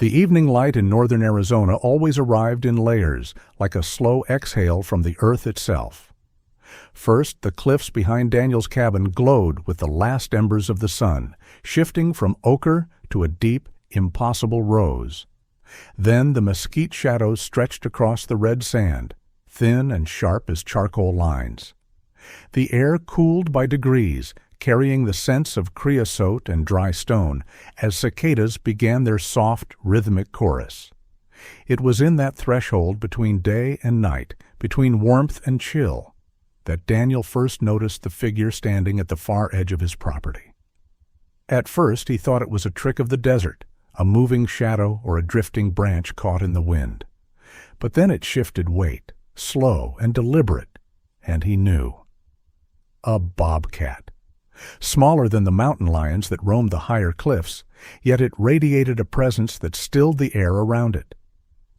The evening light in northern Arizona always arrived in layers, like a slow exhale from the earth itself. First, the cliffs behind Daniel's cabin glowed with the last embers of the sun, shifting from ochre to a deep, impossible rose. Then the mesquite shadows stretched across the red sand, thin and sharp as charcoal lines. The air cooled by degrees, carrying the scents of creosote and dry stone, as cicadas began their soft, rhythmic chorus. It was in that threshold between day and night, between warmth and chill, that Daniel first noticed the figure standing at the far edge of his property. At first he thought it was a trick of the desert, a moving shadow or a drifting branch caught in the wind. But then it shifted weight, slow and deliberate, and he knew. A bobcat. Smaller than the mountain lions that roamed the higher cliffs, yet it radiated a presence that stilled the air around it.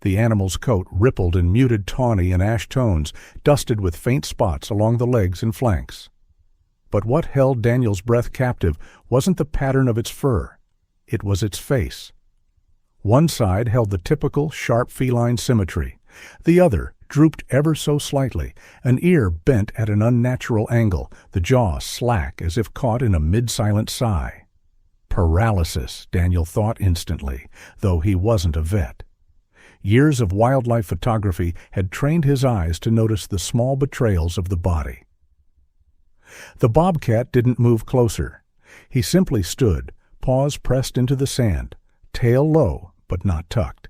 The animal's coat rippled in muted tawny and ash tones, dusted with faint spots along the legs and flanks. But what held Daniel's breath captive wasn't the pattern of its fur. It was its face. One side held the typical sharp feline symmetry. The other drooped ever so slightly, an ear bent at an unnatural angle, the jaw slack as if caught in a mid-silent sigh. Paralysis, Daniel thought instantly, though he wasn't a vet. Years of wildlife photography had trained his eyes to notice the small betrayals of the body. The bobcat didn't move closer. He simply stood, paws pressed into the sand, tail low but not tucked.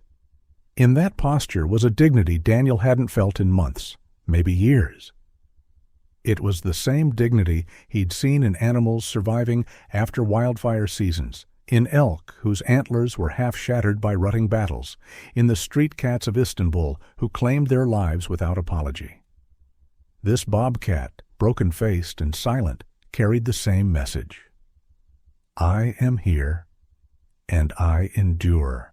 In that posture was a dignity Daniel hadn't felt in months, maybe years. It was the same dignity he'd seen in animals surviving after wildfire seasons, in elk whose antlers were half shattered by rutting battles, in the street cats of Istanbul who claimed their lives without apology. This bobcat, broken-faced and silent, carried the same message. I am here, and I endure.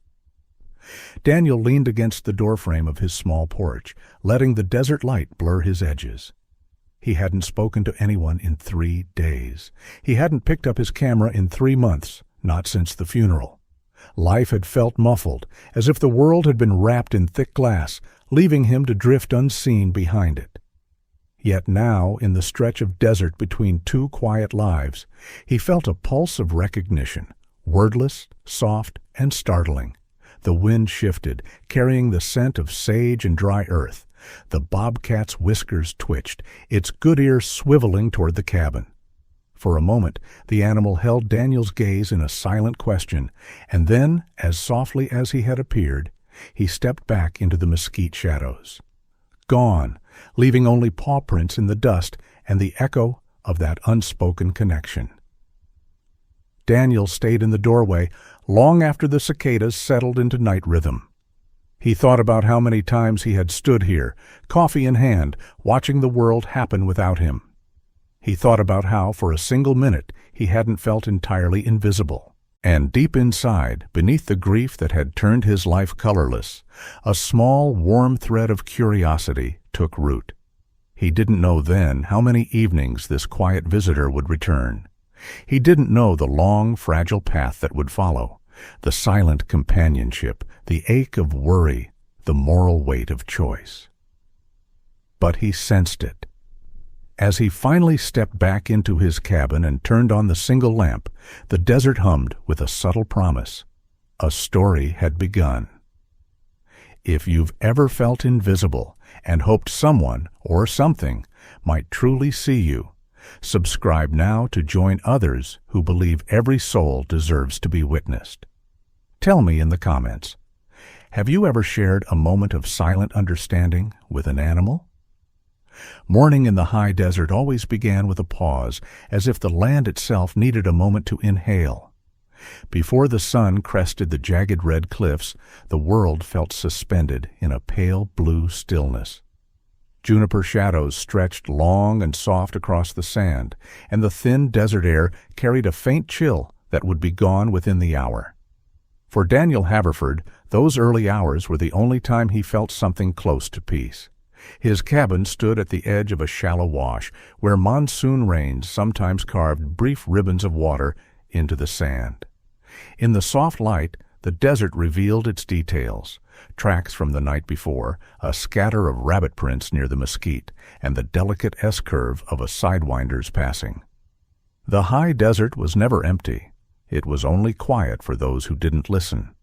Daniel leaned against the doorframe of his small porch, letting the desert light blur his edges. He hadn't spoken to anyone in 3 days. He hadn't picked up his camera in 3 months, not since the funeral. Life had felt muffled, as if the world had been wrapped in thick glass, leaving him to drift unseen behind it. Yet now, in the stretch of desert between 2 quiet lives, he felt a pulse of recognition, wordless, soft, and startling. The wind shifted, carrying the scent of sage and dry earth. The bobcat's whiskers twitched, its good ear swiveling toward the cabin. For a moment, the animal held Daniel's gaze in a silent question, and then, as softly as he had appeared, he stepped back into the mesquite shadows. Gone, leaving only paw prints in the dust and the echo of that unspoken connection. Daniel stayed in the doorway long after the cicadas settled into night rhythm. He thought about how many times he had stood here, coffee in hand, watching the world happen without him. He thought about how, for a single minute, he hadn't felt entirely invisible. And deep inside, beneath the grief that had turned his life colorless, a small, warm thread of curiosity took root. He didn't know then how many evenings this quiet visitor would return. He didn't know the long, fragile path that would follow, the silent companionship, the ache of worry, the moral weight of choice. But he sensed it. As he finally stepped back into his cabin and turned on the single lamp, the desert hummed with a subtle promise. A story had begun. If you've ever felt invisible and hoped someone or something might truly see you, subscribe now to join others who believe every soul deserves to be witnessed. Tell me in the comments, have you ever shared a moment of silent understanding with an animal? Morning in the high desert always began with a pause, as if the land itself needed a moment to inhale. Before the sun crested the jagged red cliffs, the world felt suspended in a pale blue stillness. Juniper shadows stretched long and soft across the sand, and the thin desert air carried a faint chill that would be gone within the hour. For Daniel Haverford, those early hours were the only time he felt something close to peace. His cabin stood at the edge of a shallow wash, where monsoon rains sometimes carved brief ribbons of water into the sand. In the soft light, the desert revealed its details: tracks from the night before, a scatter of rabbit prints near the mesquite, and the delicate S-curve of a sidewinder's passing. The high desert was never empty. It was only quiet for those who didn't listen.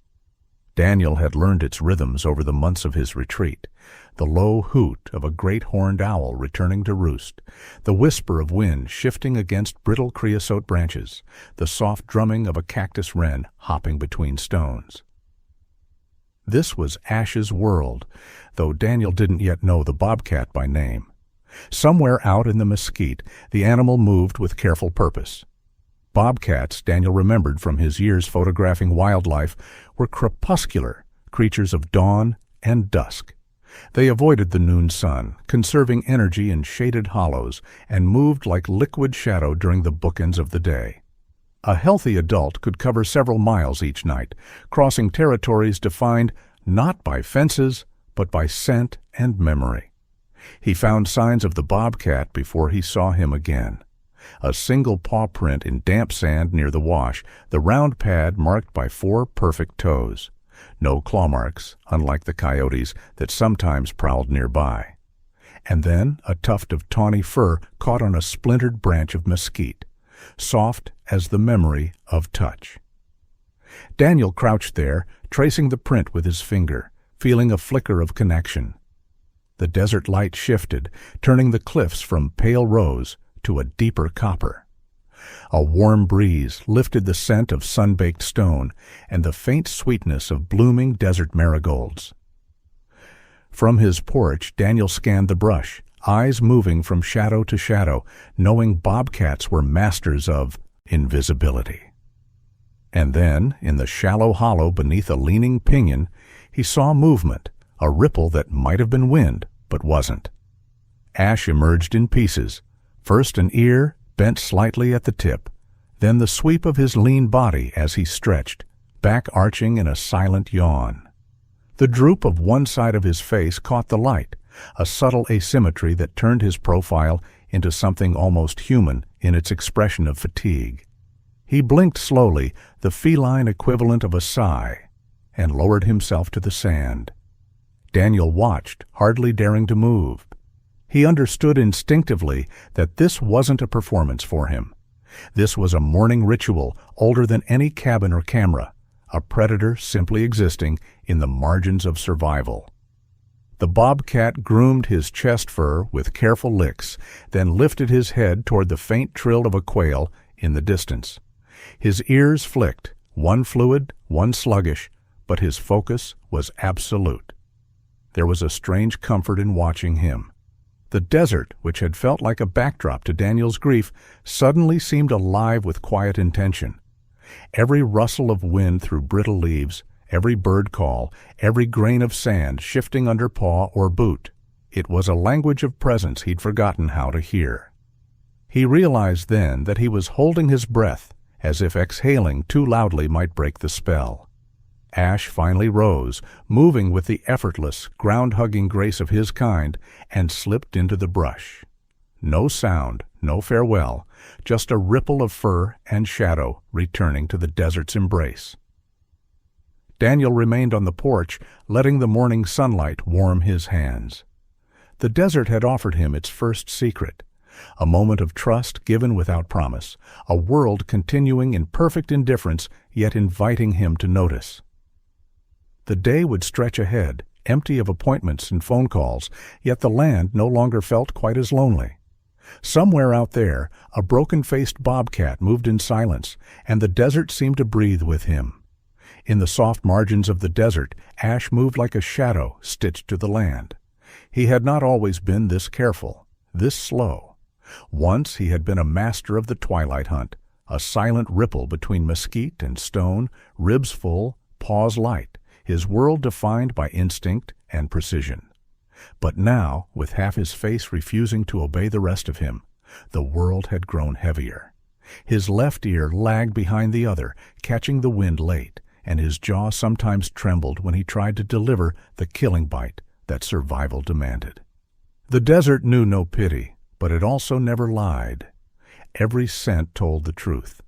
Daniel had learned its rhythms over the months of his retreat: the low hoot of a great horned owl returning to roost, the whisper of wind shifting against brittle creosote branches, the soft drumming of a cactus wren hopping between stones. This was Ash's world, though Daniel didn't yet know the bobcat by name. Somewhere out in the mesquite, the animal moved with careful purpose. Bobcats, Daniel remembered from his years photographing wildlife, were crepuscular, creatures of dawn and dusk. They avoided the noon sun, conserving energy in shaded hollows, and moved like liquid shadow during the bookends of the day. A healthy adult could cover several miles each night, crossing territories defined not by fences, but by scent and memory. He found signs of the bobcat before he saw him again. A single paw print in damp sand near the wash, the round pad marked by 4 perfect toes. No claw marks, unlike the coyotes that sometimes prowled nearby. And then a tuft of tawny fur caught on a splintered branch of mesquite, soft as the memory of touch. Daniel crouched there, tracing the print with his finger, feeling a flicker of connection. The desert light shifted, turning the cliffs from pale rose to a deeper copper. A warm breeze lifted the scent of sun-baked stone and the faint sweetness of blooming desert marigolds. From his porch, Daniel scanned the brush, eyes moving from shadow to shadow, knowing bobcats were masters of invisibility. And then, in the shallow hollow beneath a leaning pinyon, he saw movement, a ripple that might have been wind, but wasn't. Ash emerged in pieces, first an ear bent slightly at the tip, then the sweep of his lean body as he stretched, back arching in a silent yawn. The droop of one side of his face caught the light, a subtle asymmetry that turned his profile into something almost human in its expression of fatigue. He blinked slowly, the feline equivalent of a sigh, and lowered himself to the sand. Daniel watched, hardly daring to move. He understood instinctively that this wasn't a performance for him. This was a morning ritual older than any cabin or camera, a predator simply existing in the margins of survival. The bobcat groomed his chest fur with careful licks, then lifted his head toward the faint trill of a quail in the distance. His ears flicked, one fluid, one sluggish, but his focus was absolute. There was a strange comfort in watching him. The desert, which had felt like a backdrop to Daniel's grief, suddenly seemed alive with quiet intention. Every rustle of wind through brittle leaves, every bird call, every grain of sand shifting under paw or boot. It was a language of presence he'd forgotten how to hear. He realized then that he was holding his breath, as if exhaling too loudly might break the spell. Ash finally rose, moving with the effortless, ground-hugging grace of his kind, and slipped into the brush. No sound, no farewell, just a ripple of fur and shadow returning to the desert's embrace. Daniel remained on the porch, letting the morning sunlight warm his hands. The desert had offered him its first secret, a moment of trust given without promise, a world continuing in perfect indifference, yet inviting him to notice. The day would stretch ahead, empty of appointments and phone calls, yet the land no longer felt quite as lonely. Somewhere out there, a broken-faced bobcat moved in silence, and the desert seemed to breathe with him. In the soft margins of the desert, Ash moved like a shadow stitched to the land. He had not always been this careful, this slow. Once he had been a master of the twilight hunt, a silent ripple between mesquite and stone, ribs full, paws light, his world defined by instinct and precision. But now, with half his face refusing to obey the rest of him, the world had grown heavier. His left ear lagged behind the other, catching the wind late, and his jaw sometimes trembled when he tried to deliver the killing bite that survival demanded. The desert knew no pity, but it also never lied. Every scent told the truth.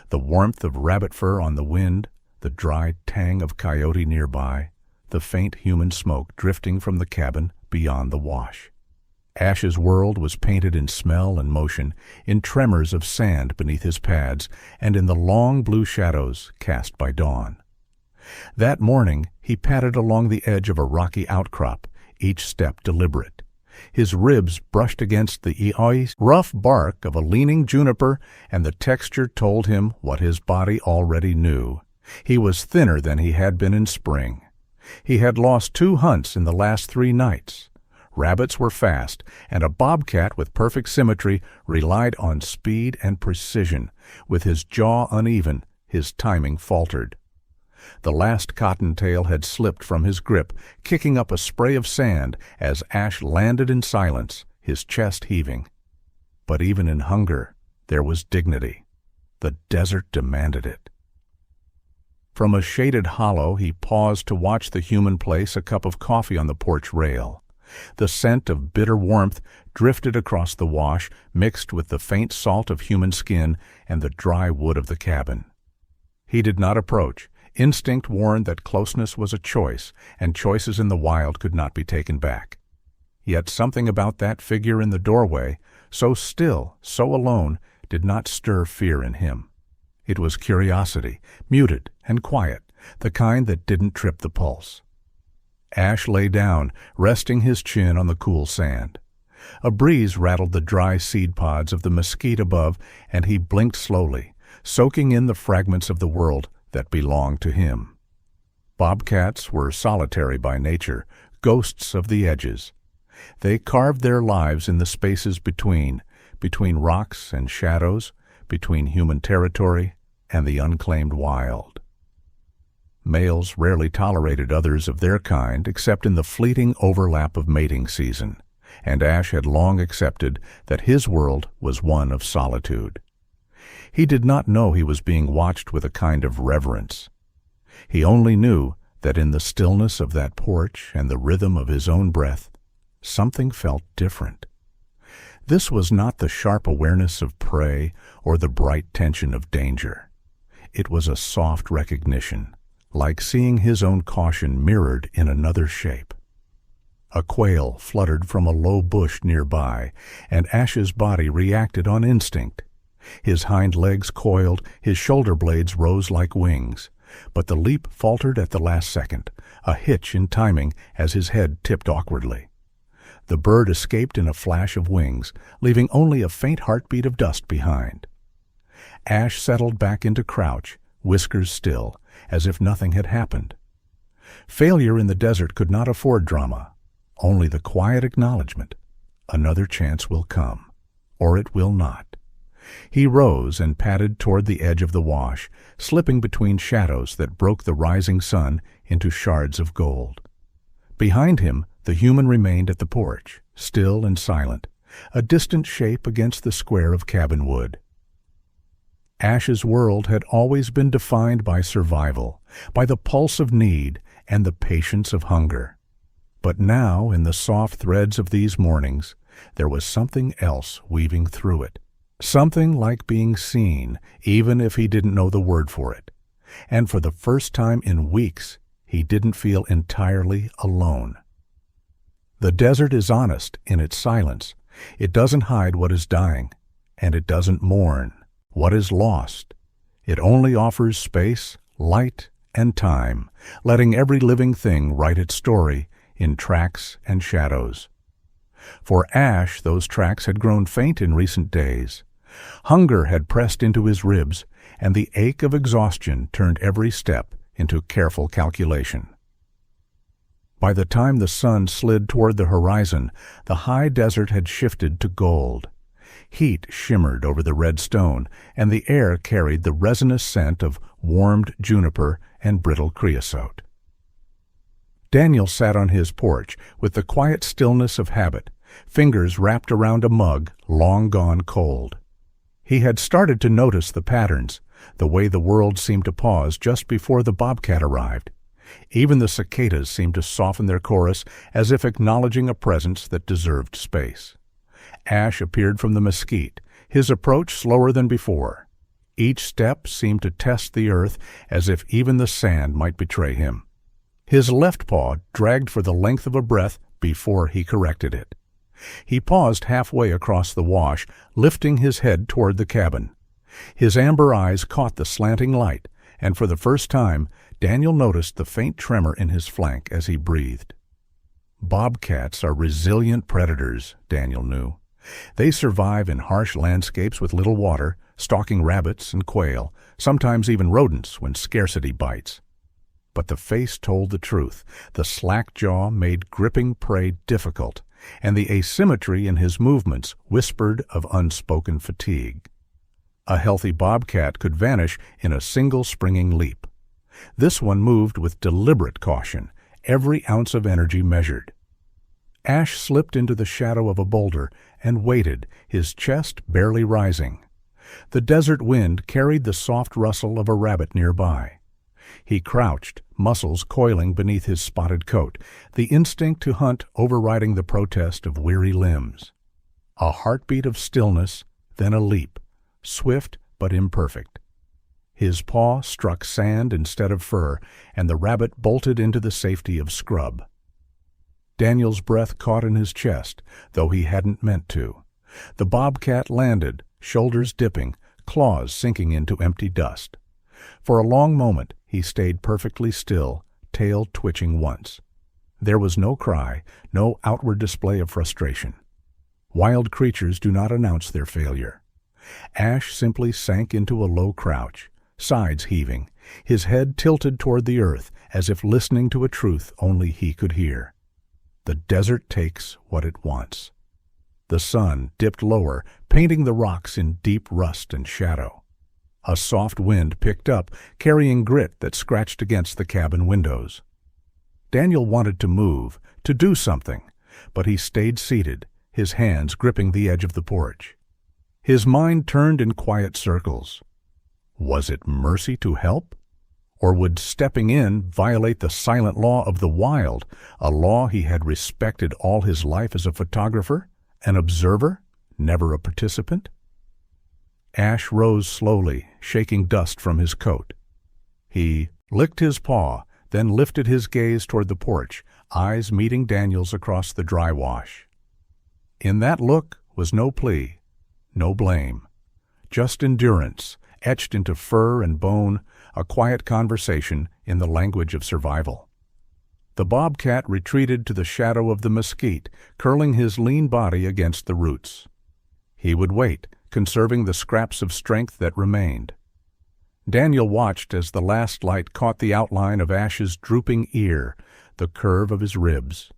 The warmth of rabbit fur on the wind, the dry tang of coyote nearby, the faint human smoke drifting from the cabin beyond the wash. Ash's world was painted in smell and motion, in tremors of sand beneath his pads, and in the long blue shadows cast by dawn. That morning he padded along the edge of a rocky outcrop, each step deliberate. His ribs brushed against the rough bark of a leaning juniper, and the texture told him what his body already knew. He was thinner than he had been in spring. He had lost 2 hunts in the last 3 nights. Rabbits were fast, and a bobcat with perfect symmetry relied on speed and precision. With his jaw uneven, his timing faltered. The last cottontail had slipped from his grip, kicking up a spray of sand as Ash landed in silence, his chest heaving. But even in hunger, there was dignity. The desert demanded it. From a shaded hollow, he paused to watch the human place a cup of coffee on the porch rail. The scent of bitter warmth drifted across the wash, mixed with the faint salt of human skin and the dry wood of the cabin. He did not approach. Instinct warned that closeness was a choice, and choices in the wild could not be taken back. Yet something about that figure in the doorway, so still, so alone, did not stir fear in him. It was curiosity, muted and quiet, the kind that didn't trip the pulse. Ash lay down, resting his chin on the cool sand. A breeze rattled the dry seed pods of the mesquite above, and he blinked slowly, soaking in the fragments of the world that belonged to him. Bobcats were solitary by nature, ghosts of the edges. They carved their lives in the spaces between rocks and shadows, between human territory and the unclaimed wild. Males rarely tolerated others of their kind except in the fleeting overlap of mating season, and Ash had long accepted that his world was one of solitude. He did not know he was being watched with a kind of reverence. He only knew that in the stillness of that porch and the rhythm of his own breath, something felt different. This was not the sharp awareness of prey or the bright tension of danger. It was a soft recognition, like seeing his own caution mirrored in another shape. A quail fluttered from a low bush nearby, and Ash's body reacted on instinct. His hind legs coiled, his shoulder blades rose like wings, but the leap faltered at the last second, a hitch in timing as his head tipped awkwardly. The bird escaped in a flash of wings, leaving only a faint heartbeat of dust behind. Ash settled back into crouch, whiskers still, as if nothing had happened. Failure in the desert could not afford drama, only the quiet acknowledgement. Another chance will come, or it will not. He rose and padded toward the edge of the wash, slipping between shadows that broke the rising sun into shards of gold. Behind him, the human remained at the porch, still and silent, a distant shape against the square of cabin wood. Ash's world had always been defined by survival, by the pulse of need and the patience of hunger. But now, in the soft threads of these mornings, there was something else weaving through it. Something like being seen, even if he didn't know the word for it. And for the first time in weeks, he didn't feel entirely alone. The desert is honest in its silence. It doesn't hide what is dying, and it doesn't mourn what is lost. It only offers space, light, and time, letting every living thing write its story in tracks and shadows. For Ash, those tracks had grown faint in recent days. Hunger had pressed into his ribs, and the ache of exhaustion turned every step into careful calculation. By the time the sun slid toward the horizon, the high desert had shifted to gold. Heat shimmered over the red stone, and the air carried the resinous scent of warmed juniper and brittle creosote. Daniel sat on his porch with the quiet stillness of habit, fingers wrapped around a mug long gone cold. He had started to notice the patterns, the way the world seemed to pause just before the bobcat arrived. Even the cicadas seemed to soften their chorus as if acknowledging a presence that deserved space. Ash appeared from the mesquite, his approach slower than before. Each step seemed to test the earth as if even the sand might betray him. His left paw dragged for the length of a breath before he corrected it. He paused halfway across the wash, lifting his head toward the cabin. His amber eyes caught the slanting light, and for the first time, Daniel noticed the faint tremor in his flank as he breathed. Bobcats are resilient predators, Daniel knew. They survive in harsh landscapes with little water, stalking rabbits and quail, sometimes even rodents when scarcity bites. But the face told the truth. The slack jaw made gripping prey difficult, and the asymmetry in his movements whispered of unspoken fatigue. A healthy bobcat could vanish in a single springing leap. This one moved with deliberate caution, every ounce of energy measured. Ash slipped into the shadow of a boulder and waited, his chest barely rising. The desert wind carried the soft rustle of a rabbit nearby. He crouched, muscles coiling beneath his spotted coat, the instinct to hunt overriding the protest of weary limbs. A heartbeat of stillness, then a leap, swift but imperfect. His paw struck sand instead of fur, and the rabbit bolted into the safety of scrub. Daniel's breath caught in his chest, though he hadn't meant to. The bobcat landed, shoulders dipping, claws sinking into empty dust. For a long moment he stayed perfectly still, tail twitching once. There was no cry, no outward display of frustration. Wild creatures do not announce their failure. Ash simply sank into a low crouch, sides heaving, his head tilted toward the earth as if listening to a truth only he could hear. The desert takes what it wants. The sun dipped lower, painting the rocks in deep rust and shadow. A soft wind picked up, carrying grit that scratched against the cabin windows. Daniel wanted to move, to do something, but he stayed seated, his hands gripping the edge of the porch. His mind turned in quiet circles. Was it mercy to help? Or would stepping in violate the silent law of the wild, a law he had respected all his life as a photographer, an observer, never a participant? Ash rose slowly, shaking dust from his coat. He licked his paw, then lifted his gaze toward the porch, eyes meeting Daniel's across the dry wash. In that look was no plea, no blame, just endurance, etched into fur and bone, a quiet conversation in the language of survival. The bobcat retreated to the shadow of the mesquite, curling his lean body against the roots. He would wait, conserving the scraps of strength that remained. Daniel watched as the last light caught the outline of Ash's drooping ear, the curve of his ribs.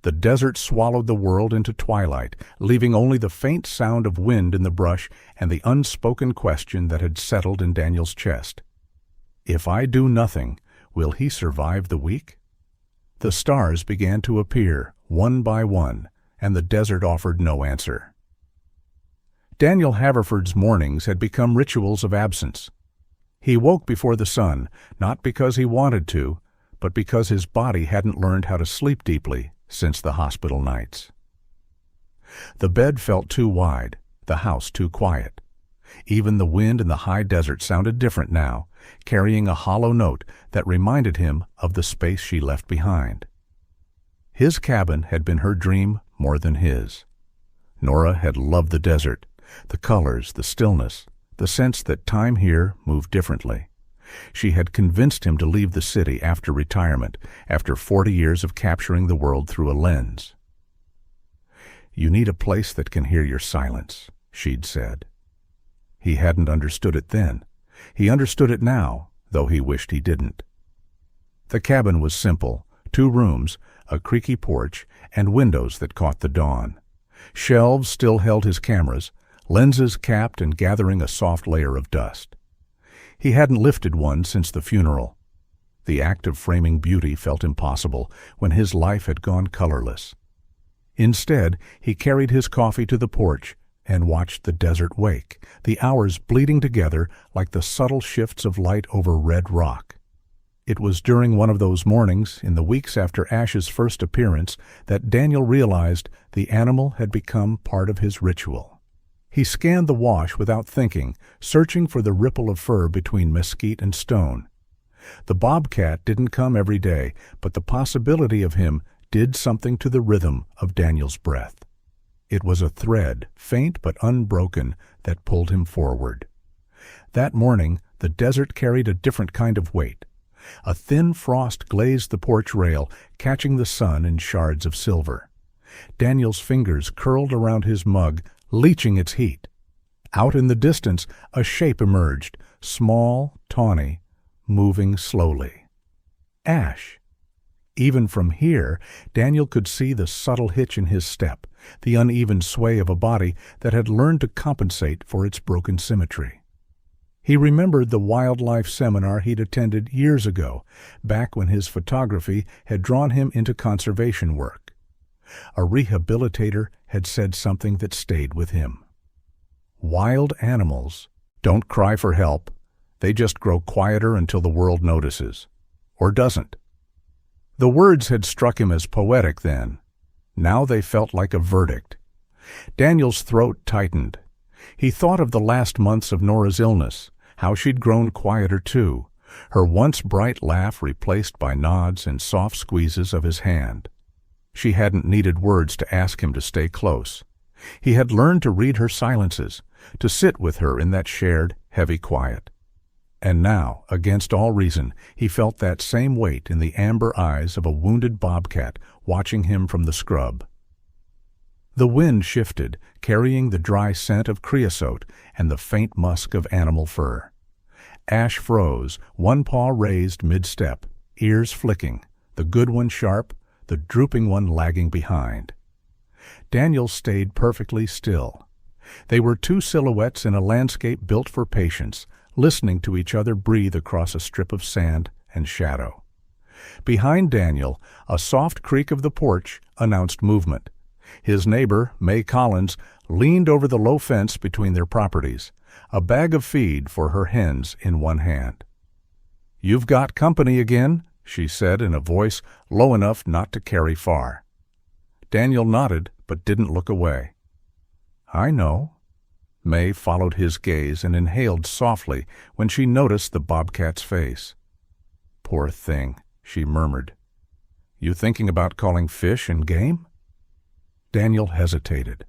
The desert swallowed the world into twilight, leaving only the faint sound of wind in the brush and the unspoken question that had settled in Daniel's chest. If I do nothing, will he survive the week? The stars began to appear, one by one, and the desert offered no answer. Daniel Haverford's mornings had become rituals of absence. He woke before the sun, not because he wanted to, but because his body hadn't learned how to sleep deeply since the hospital nights. The bed felt too wide, the house too quiet. Even the wind in the high desert sounded different now, carrying a hollow note that reminded him of the space she left behind. His cabin had been her dream more than his. Nora had loved the desert, the colors, the stillness, the sense that time here moved differently. She had convinced him to leave the city after retirement, after 40 years of capturing the world through a lens. "You need a place that can hear your silence," she'd said. He hadn't understood it then. He understood it now, though he wished he didn't. The cabin was simple, 2 rooms, a creaky porch, and windows that caught the dawn. Shelves still held his cameras, lenses capped and gathering a soft layer of dust. He hadn't lifted one since the funeral. The act of framing beauty felt impossible when his life had gone colorless. Instead, he carried his coffee to the porch and watched the desert wake, the hours bleeding together like the subtle shifts of light over red rock. It was during one of those mornings, in the weeks after Ash's first appearance, that Daniel realized the animal had become part of his ritual. He scanned the wash without thinking, searching for the ripple of fur between mesquite and stone. The bobcat didn't come every day, but the possibility of him did something to the rhythm of Daniel's breath. It was a thread, faint but unbroken, that pulled him forward. That morning, the desert carried a different kind of weight. A thin frost glazed the porch rail, catching the sun in shards of silver. Daniel's fingers curled around his mug, leeching its heat. Out in the distance, a shape emerged, small, tawny, moving slowly. Ash. Even from here, Daniel could see the subtle hitch in his step, the uneven sway of a body that had learned to compensate for its broken symmetry. He remembered the wildlife seminar he'd attended years ago, back when his photography had drawn him into conservation work. A rehabilitator had said something that stayed with him. Wild animals don't cry for help. They just grow quieter until the world notices. Or doesn't. The words had struck him as poetic then. Now they felt like a verdict. Daniel's throat tightened. He thought of the last months of Nora's illness, how she'd grown quieter too, her once bright laugh replaced by nods and soft squeezes of his hand. She hadn't needed words to ask him to stay close. He had learned to read her silences, to sit with her in that shared, heavy quiet. And now, against all reason, he felt that same weight in the amber eyes of a wounded bobcat watching him from the scrub. The wind shifted, carrying the dry scent of creosote and the faint musk of animal fur. Ash froze, one paw raised mid-step, ears flicking, the good one sharp, the drooping one lagging behind. Daniel stayed perfectly still. They were two silhouettes in a landscape built for patience, listening to each other breathe across a strip of sand and shadow. Behind Daniel, a soft creak of the porch announced movement. His neighbor, May Collins, leaned over the low fence between their properties, a bag of feed for her hens in one hand. "You've got company again," she said in a voice low enough not to carry far. Daniel nodded but didn't look away. "I know." May followed his gaze and inhaled softly when she noticed the bobcat's face. "Poor thing," she murmured. "You thinking about calling fish and game?" Daniel hesitated.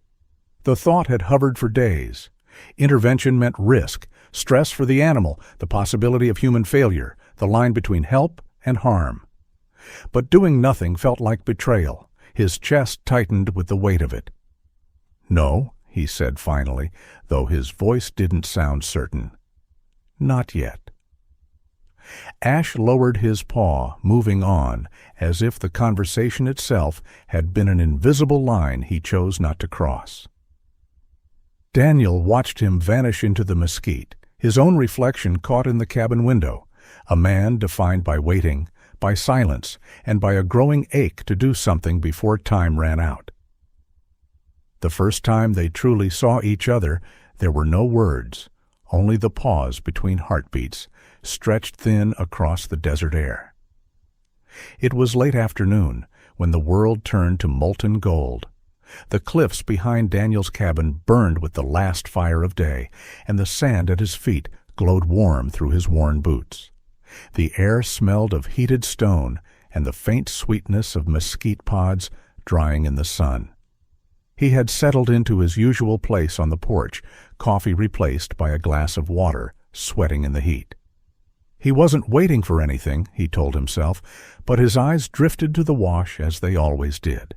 The thought had hovered for days. Intervention meant risk, stress for the animal, the possibility of human failure, the line between help and harm. But doing nothing felt like betrayal. His chest tightened with the weight of it. "No," he said finally, though his voice didn't sound certain. "Not yet." Ash lowered his paw, moving on, as if the conversation itself had been an invisible line he chose not to cross. Daniel watched him vanish into the mesquite, his own reflection caught in the cabin window, a man defined by waiting, by silence, and by a growing ache to do something before time ran out. The first time they truly saw each other, there were no words, only the pause between heartbeats, stretched thin across the desert air. It was late afternoon, when the world turned to molten gold. The cliffs behind Daniel's cabin burned with the last fire of day, and the sand at his feet glowed warm through his worn boots. The air smelled of heated stone and the faint sweetness of mesquite pods drying in the sun. He had settled into his usual place on the porch, coffee replaced by a glass of water, sweating in the heat. He wasn't waiting for anything, he told himself, but his eyes drifted to the wash as they always did.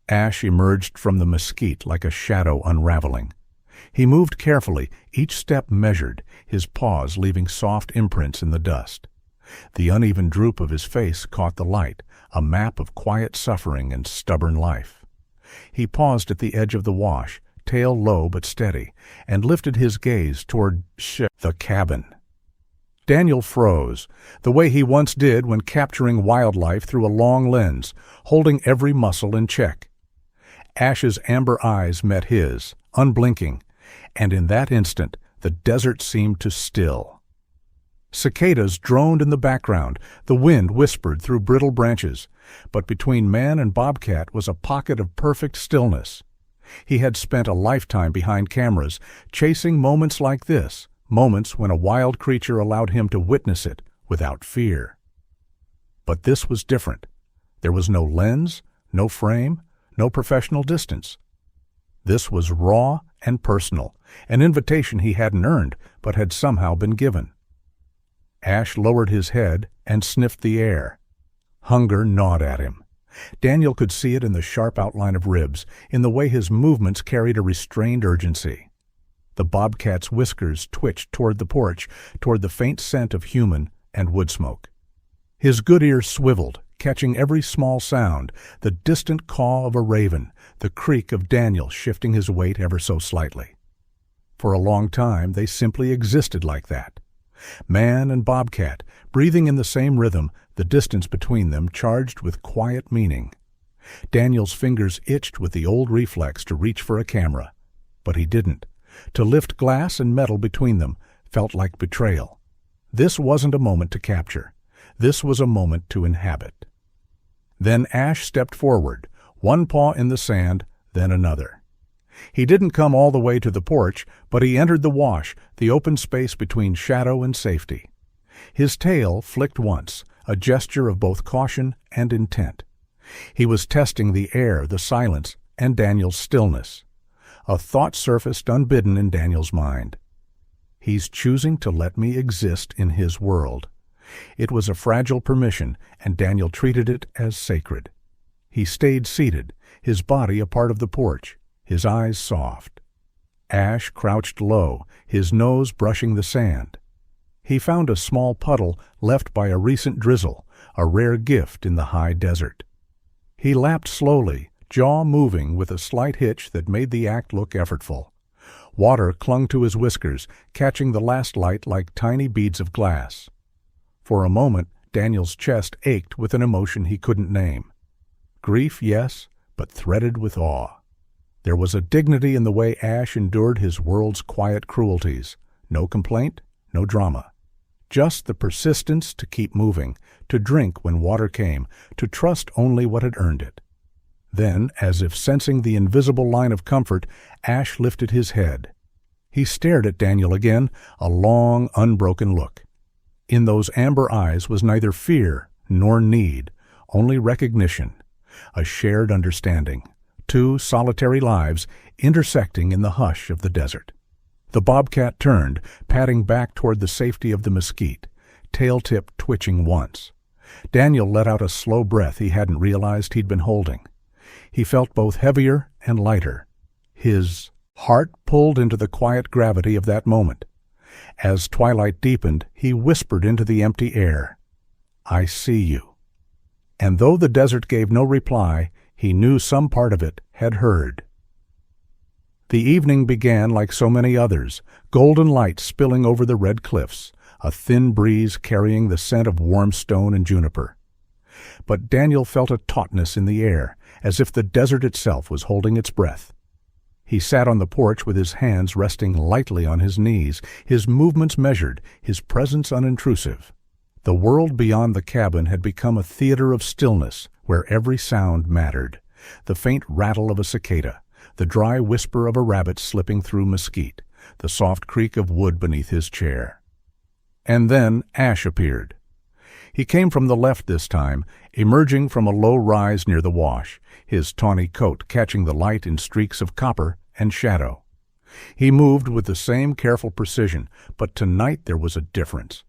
Ash emerged from the mesquite like a shadow unraveling. He moved carefully, each step measured, his paws leaving soft imprints in the dust. The uneven droop of his face caught the light, a map of quiet suffering and stubborn life. He paused at the edge of the wash, tail low but steady, and lifted his gaze toward the cabin. Daniel froze, the way he once did when capturing wildlife through a long lens, holding every muscle in check. Ash's amber eyes met his, unblinking, and in that instant the desert seemed to still. Cicadas droned in the background, the wind whispered through brittle branches, but between man and bobcat was a pocket of perfect stillness. He had spent a lifetime behind cameras, chasing moments like this, moments when a wild creature allowed him to witness it without fear. But this was different. There was no lens, no frame, no professional distance. This was raw and personal, an invitation he hadn't earned but had somehow been given. Ash lowered his head and sniffed the air. Hunger gnawed at him. Daniel could see it in the sharp outline of ribs, in the way his movements carried a restrained urgency. The bobcat's whiskers twitched toward the porch, toward the faint scent of human and woodsmoke. His good ears swiveled, catching every small sound, the distant caw of a raven, the creak of Daniel shifting his weight ever so slightly. For a long time they simply existed like that. Man and bobcat, breathing in the same rhythm, the distance between them charged with quiet meaning. Daniel's fingers itched with the old reflex to reach for a camera, but he didn't. To lift glass and metal between them felt like betrayal. This wasn't a moment to capture. This was a moment to inhabit. Then Ash stepped forward, one paw in the sand, then another. He didn't come all the way to the porch, but he entered the wash, the open space between shadow and safety. His tail flicked once, a gesture of both caution and intent. He was testing the air, the silence, and Daniel's stillness. A thought surfaced unbidden in Daniel's mind. He's choosing to let me exist in his world. It was a fragile permission, and Daniel treated it as sacred. He stayed seated, his body a part of the porch, his eyes soft. Ash crouched low, his nose brushing the sand. He found a small puddle left by a recent drizzle, a rare gift in the high desert. He lapped slowly, jaw moving with a slight hitch that made the act look effortful. Water clung to his whiskers, catching the last light like tiny beads of glass. For a moment, Daniel's chest ached with an emotion he couldn't name. Grief, yes, but threaded with awe. There was a dignity in the way Ash endured his world's quiet cruelties. No complaint, no drama. Just the persistence to keep moving, to drink when water came, to trust only what had earned it. Then, as if sensing the invisible line of comfort, Ash lifted his head. He stared at Daniel again, a long, unbroken look. In those amber eyes was neither fear nor need, only recognition, a shared understanding. Two solitary lives intersecting in the hush of the desert. The bobcat turned, padding back toward the safety of the mesquite, tail-tip twitching once. Daniel let out a slow breath he hadn't realized he'd been holding. He felt both heavier and lighter. His heart pulled into the quiet gravity of that moment. As twilight deepened, he whispered into the empty air, "I see you." And though the desert gave no reply, he knew some part of it had heard. The evening began like so many others, golden light spilling over the red cliffs, a thin breeze carrying the scent of warm stone and juniper. But Daniel felt a tautness in the air, as if the desert itself was holding its breath. He sat on the porch with his hands resting lightly on his knees, his movements measured, his presence unintrusive. The world beyond the cabin had become a theater of stillness, where every sound mattered. The faint rattle of a cicada, the dry whisper of a rabbit slipping through mesquite, the soft creak of wood beneath his chair. And then Ash appeared. He came from the left this time, emerging from a low rise near the wash, his tawny coat catching the light in streaks of copper and shadow. He moved with the same careful precision, but tonight there was a difference.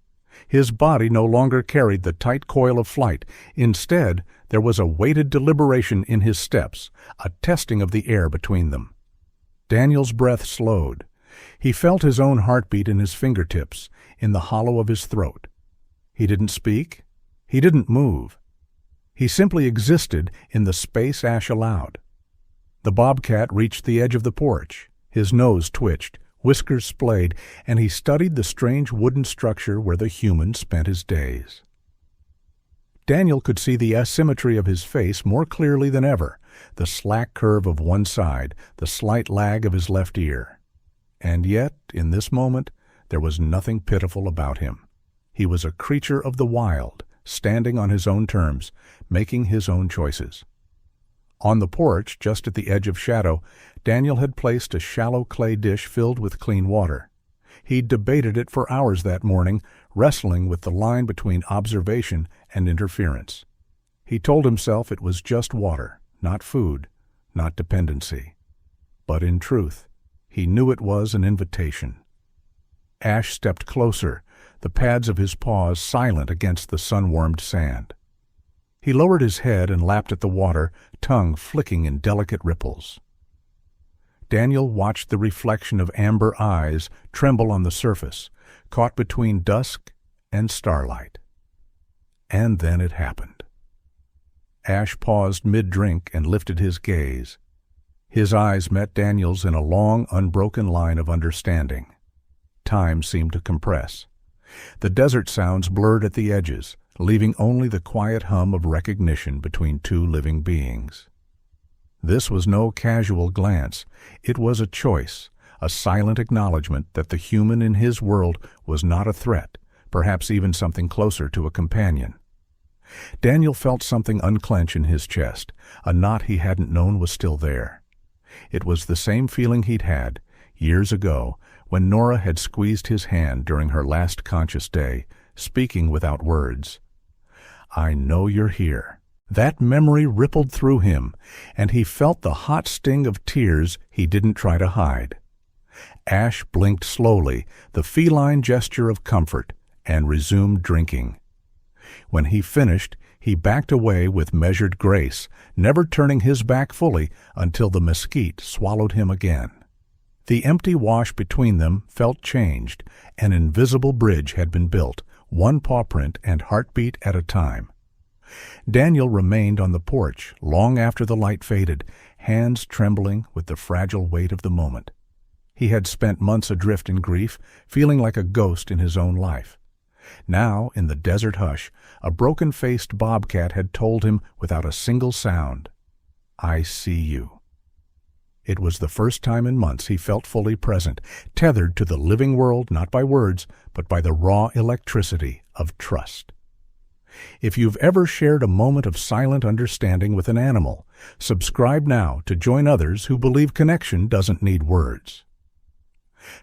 His body no longer carried the tight coil of flight. Instead, there was a weighted deliberation in his steps, a testing of the air between them. Daniel's breath slowed. He felt his own heartbeat in his fingertips, in the hollow of his throat. He didn't speak. He didn't move. He simply existed in the space Ash allowed. The bobcat reached the edge of the porch. His nose twitched, whiskers splayed, and he studied the strange wooden structure where the human spent his days. Daniel could see the asymmetry of his face more clearly than ever, the slack curve of one side, the slight lag of his left ear. And yet, in this moment, there was nothing pitiful about him. He was a creature of the wild, standing on his own terms, making his own choices. On the porch, just at the edge of shadow, Daniel had placed a shallow clay dish filled with clean water. He'd debated it for hours that morning, wrestling with the line between observation and interference. He told himself it was just water, not food, not dependency. But in truth, he knew it was an invitation. Ash stepped closer, the pads of his paws silent against the sun-warmed sand. He lowered his head and lapped at the water, tongue flicking in delicate ripples. Daniel watched the reflection of amber eyes tremble on the surface, caught between dusk and starlight. And then it happened. Ash paused mid-drink and lifted his gaze. His eyes met Daniel's in a long, unbroken line of understanding. Time seemed to compress. The desert sounds blurred at the edges, leaving only the quiet hum of recognition between two living beings. This was no casual glance. It was a choice, a silent acknowledgement that the human in his world was not a threat, perhaps even something closer to a companion. Daniel felt something unclench in his chest. A knot he hadn't known was still there. It was the same feeling he'd had, years ago, when Nora had squeezed his hand during her last conscious day, speaking without words. "I know you're here." That memory rippled through him, and he felt the hot sting of tears he didn't try to hide. Ash blinked slowly, the feline gesture of comfort, and resumed drinking. When he finished, he backed away with measured grace, never turning his back fully until the mesquite swallowed him again. The empty wash between them felt changed. An invisible bridge had been built, one paw print and heartbeat at a time. Daniel remained on the porch long after the light faded, hands trembling with the fragile weight of the moment. He had spent months adrift in grief, feeling like a ghost in his own life. Now, in the desert hush, a broken-faced bobcat had told him without a single sound, "I see you." It was the first time in months he felt fully present, tethered to the living world not by words, but by the raw electricity of trust. If you've ever shared a moment of silent understanding with an animal, subscribe now to join others who believe connection doesn't need words.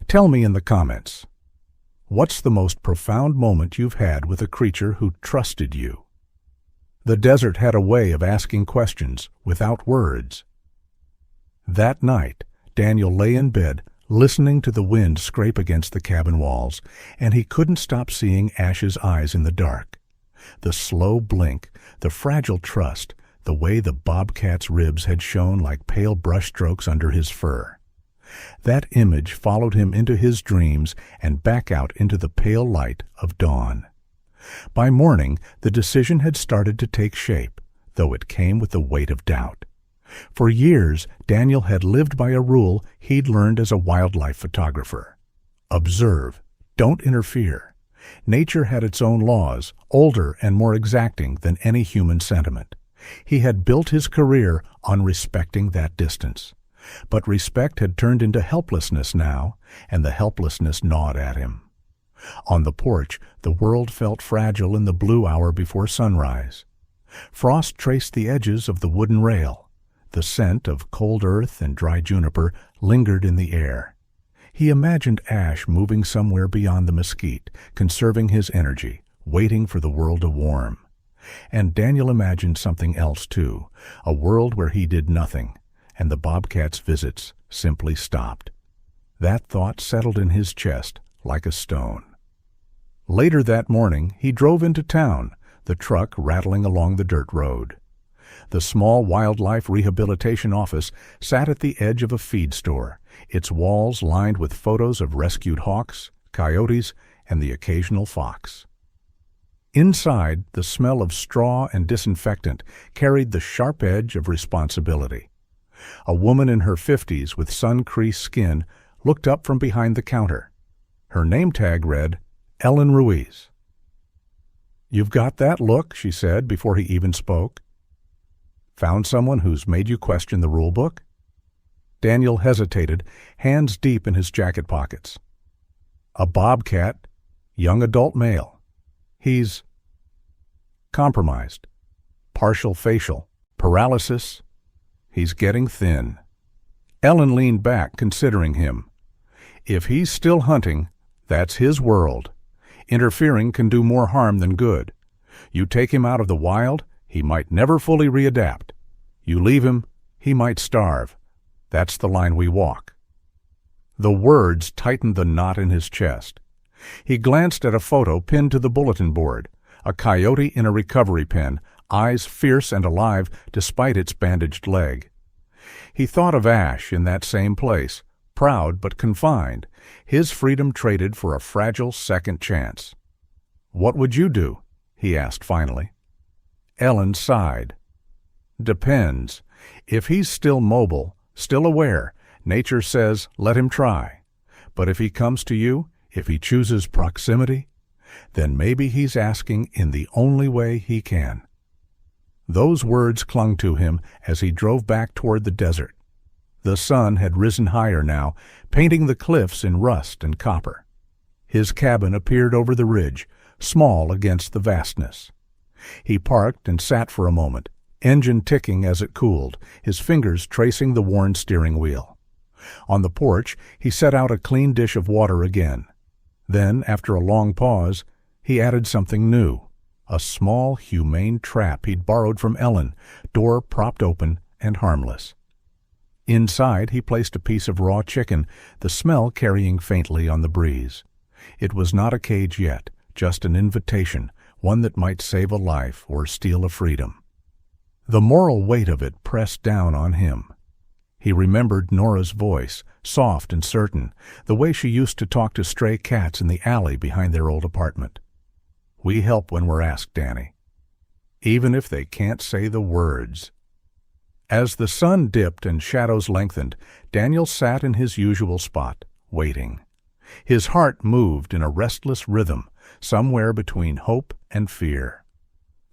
Tell me in the comments, what's the most profound moment you've had with a creature who trusted you? The desert had a way of asking questions without words. That night, Daniel lay in bed, listening to the wind scrape against the cabin walls, and he couldn't stop seeing Ash's eyes in the dark. The slow blink, the fragile trust, the way the bobcat's ribs had shone like pale brushstrokes under his fur. That image followed him into his dreams and back out into the pale light of dawn. By morning, the decision had started to take shape, though it came with the weight of doubt. For years, Daniel had lived by a rule he'd learned as a wildlife photographer. Observe, don't interfere. Nature had its own laws, older and more exacting than any human sentiment. He had built his career on respecting that distance. But respect had turned into helplessness now, and the helplessness gnawed at him. On the porch, the world felt fragile in the blue hour before sunrise. Frost traced the edges of the wooden rail. The scent of cold earth and dry juniper lingered in the air. He imagined Ash moving somewhere beyond the mesquite, conserving his energy, waiting for the world to warm. And Daniel imagined something else too, a world where he did nothing, and the bobcat's visits simply stopped. That thought settled in his chest like a stone. Later that morning, he drove into town, the truck rattling along the dirt road. The small wildlife rehabilitation office sat at the edge of a feed store, its walls lined with photos of rescued hawks, coyotes, and the occasional fox. Inside, the smell of straw and disinfectant carried the sharp edge of responsibility. A woman in her 50s with sun-creased skin looked up from behind the counter. Her name tag read, Ellen Ruiz. "You've got that look," she said before he even spoke. "Found someone who's made you question the rule book?" Daniel hesitated, hands deep in his jacket pockets. "A bobcat, young adult male. He's compromised, partial facial, paralysis, He's getting thin. Ellen leaned back, considering him. If he's still hunting, that's his world. Interfering can do more harm than good. You take him out of the wild, he might never fully readapt. You leave him, he might starve. That's the line we walk. The words tightened the knot in his chest. He glanced at a photo pinned to the bulletin board, a coyote in a recovery pen, eyes fierce and alive despite its bandaged leg. He thought of Ash in that same place, proud but confined, his freedom traded for a fragile second chance. "What would you do?" he asked finally. Ellen sighed. "Depends. If he's still mobile, still aware, nature says let him try. But if he comes to you, if he chooses proximity, then maybe he's asking in the only way he can." Those words clung to him as he drove back toward the desert. The sun had risen higher now, painting the cliffs in rust and copper. His cabin appeared over the ridge, small against the vastness. He parked and sat for a moment, engine ticking as it cooled, his fingers tracing the worn steering wheel. On the porch, he set out a clean dish of water again. Then, after a long pause, he added something new. A small, humane trap he'd borrowed from Ellen, door propped open and harmless. Inside, he placed a piece of raw chicken, the smell carrying faintly on the breeze. It was not a cage yet, just an invitation, one that might save a life or steal a freedom. The moral weight of it pressed down on him. He remembered Nora's voice, soft and certain, the way she used to talk to stray cats in the alley behind their old apartment. "We help when we're asked, Danny. Even if they can't say the words." As the sun dipped and shadows lengthened, Daniel sat in his usual spot, waiting. His heart moved in a restless rhythm, somewhere between hope and fear.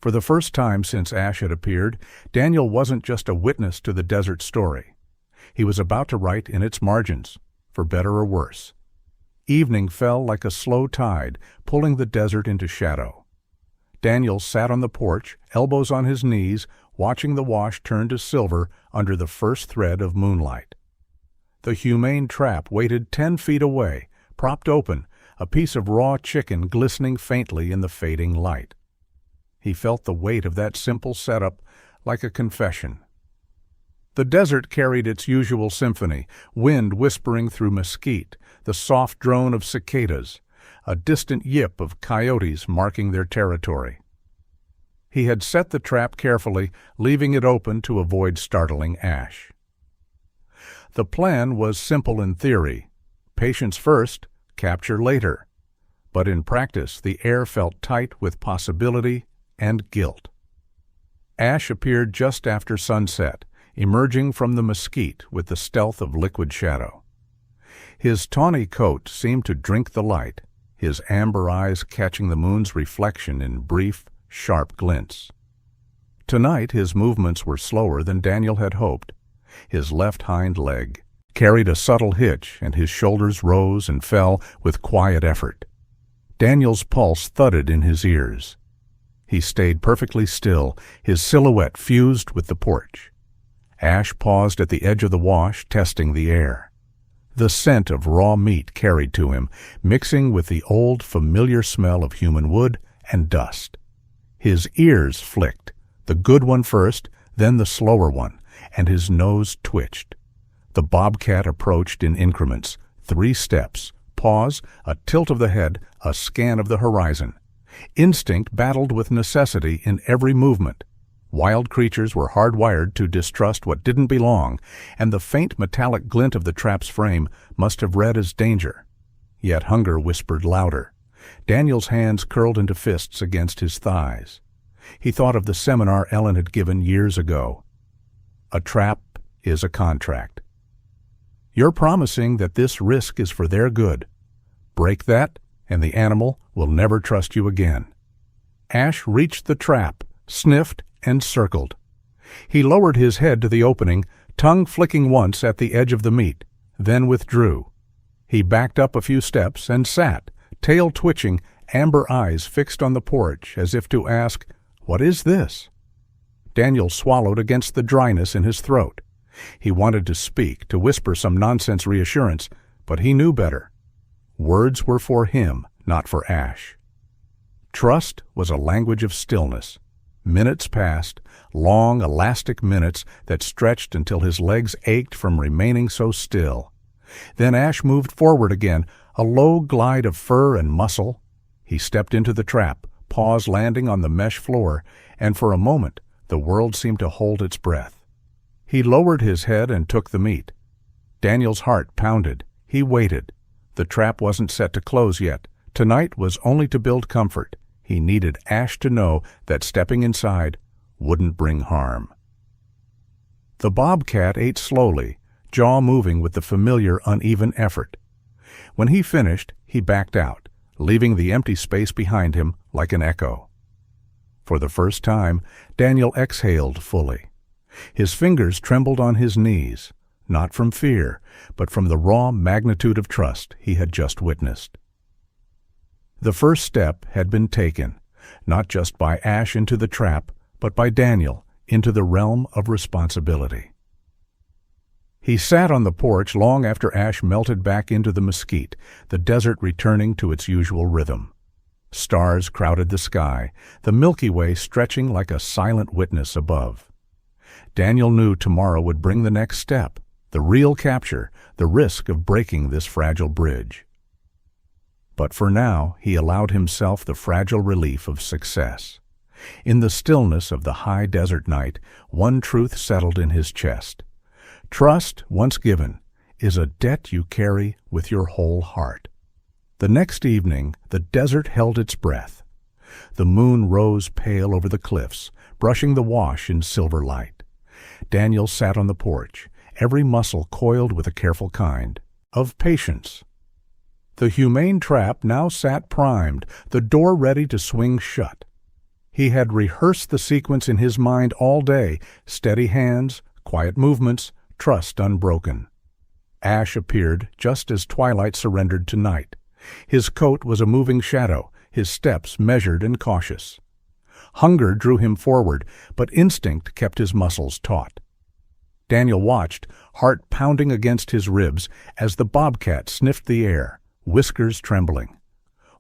For the first time since Ash had appeared, Daniel wasn't just a witness to the desert story. He was about to write in its margins, for better or worse. Evening fell like a slow tide, pulling the desert into shadow. Daniel sat on the porch, elbows on his knees, watching the wash turn to silver under the first thread of moonlight. The humane trap waited 10 feet away, propped open, a piece of raw chicken glistening faintly in the fading light. He felt the weight of that simple setup like a confession. The desert carried its usual symphony, wind whispering through mesquite, the soft drone of cicadas, a distant yip of coyotes marking their territory. He had set the trap carefully, leaving it open to avoid startling Ash. The plan was simple in theory. Patience first, capture later. But in practice, the air felt tight with possibility and guilt. Ash appeared just after sunset, emerging from the mesquite with the stealth of liquid shadow. His tawny coat seemed to drink the light, his amber eyes catching the moon's reflection in brief, sharp glints. Tonight his movements were slower than Daniel had hoped. His left hind leg carried a subtle hitch, and his shoulders rose and fell with quiet effort. Daniel's pulse thudded in his ears. He stayed perfectly still, his silhouette fused with the porch. Ash paused at the edge of the wash, testing the air. The scent of raw meat carried to him, mixing with the old, familiar smell of human wood and dust. His ears flicked, the good one first, then the slower one, and his nose twitched. The bobcat approached in increments, 3 steps, pause, a tilt of the head, a scan of the horizon. Instinct battled with necessity in every movement. Wild creatures were hardwired to distrust what didn't belong, and the faint metallic glint of the trap's frame must have read as danger. Yet hunger whispered louder. Daniel's hands curled into fists against his thighs. He thought of the seminar Ellen had given years ago. A trap is a contract. You're promising that this risk is for their good. Break that, and the animal will never trust you again. Ash reached the trap, sniffed, and circled. He lowered his head to the opening, tongue flicking once at the edge of the meat, then withdrew. He backed up a few steps and sat, tail twitching, amber eyes fixed on the porch as if to ask, "What is this?" Daniel swallowed against the dryness in his throat. He wanted to speak, to whisper some nonsense reassurance, but he knew better. Words were for him, not for Ash. Trust was a language of stillness. Minutes passed, long, elastic minutes that stretched until his legs ached from remaining so still. Then Ash moved forward again, a low glide of fur and muscle. He stepped into the trap, paws landing on the mesh floor, and for a moment the world seemed to hold its breath. He lowered his head and took the meat. Daniel's heart pounded. He waited. The trap wasn't set to close yet. Tonight was only to build comfort. He needed Ash to know that stepping inside wouldn't bring harm. The bobcat ate slowly, jaw moving with the familiar uneven effort. When he finished, he backed out, leaving the empty space behind him like an echo. For the first time, Daniel exhaled fully. His fingers trembled on his knees, not from fear, but from the raw magnitude of trust he had just witnessed. The first step had been taken, not just by Ash into the trap, but by Daniel into the realm of responsibility. He sat on the porch long after Ash melted back into the mesquite, the desert returning to its usual rhythm. Stars crowded the sky, the Milky Way stretching like a silent witness above. Daniel knew tomorrow would bring the next step, the real capture, the risk of breaking this fragile bridge. But for now, he allowed himself the fragile relief of success. In the stillness of the high desert night, one truth settled in his chest. Trust, once given, is a debt you carry with your whole heart. The next evening, the desert held its breath. The moon rose pale over the cliffs, brushing the wash in silver light. Daniel sat on the porch, every muscle coiled with a careful kind of patience. The humane trap now sat primed, the door ready to swing shut. He had rehearsed the sequence in his mind all day, steady hands, quiet movements, trust unbroken. Ash appeared just as twilight surrendered to night. His coat was a moving shadow, his steps measured and cautious. Hunger drew him forward, but instinct kept his muscles taut. Daniel watched, heart pounding against his ribs, as the bobcat sniffed the air, whiskers trembling.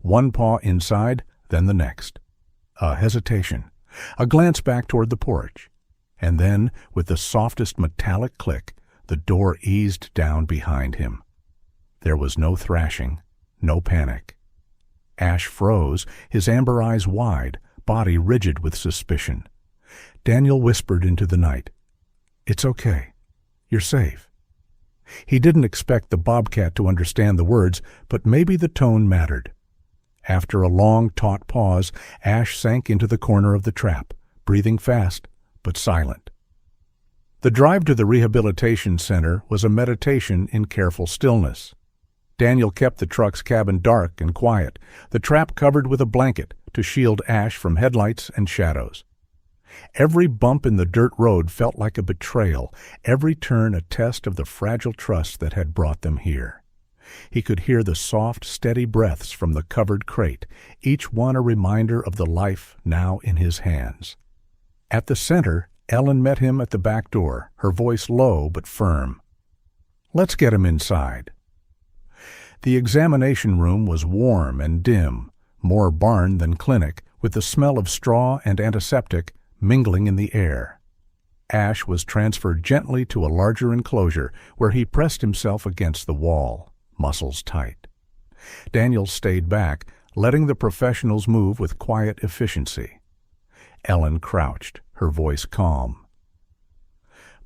One paw inside, then the next. A hesitation, a glance back toward the porch. And then, with the softest metallic click, the door eased down behind him. There was no thrashing, no panic. Ash froze, his amber eyes wide, body rigid with suspicion. Daniel whispered into the night, "It's okay. You're safe." He didn't expect the bobcat to understand the words, but maybe the tone mattered. After a long, taut pause, Ash sank into the corner of the trap, breathing fast, but silent. The drive to the rehabilitation center was a meditation in careful stillness. Daniel kept the truck's cabin dark and quiet, the trap covered with a blanket to shield Ash from headlights and shadows. Every bump in the dirt road felt like a betrayal, every turn a test of the fragile trust that had brought them here. He could hear the soft, steady breaths from the covered crate, each one a reminder of the life now in his hands. At the center, Ellen met him at the back door, her voice low but firm. "Let's get him inside." The examination room was warm and dim, more barn than clinic, with the smell of straw and antiseptic mingling in the air. Ash was transferred gently to a larger enclosure where he pressed himself against the wall, muscles tight. Daniel stayed back, letting the professionals move with quiet efficiency. Ellen crouched, her voice calm.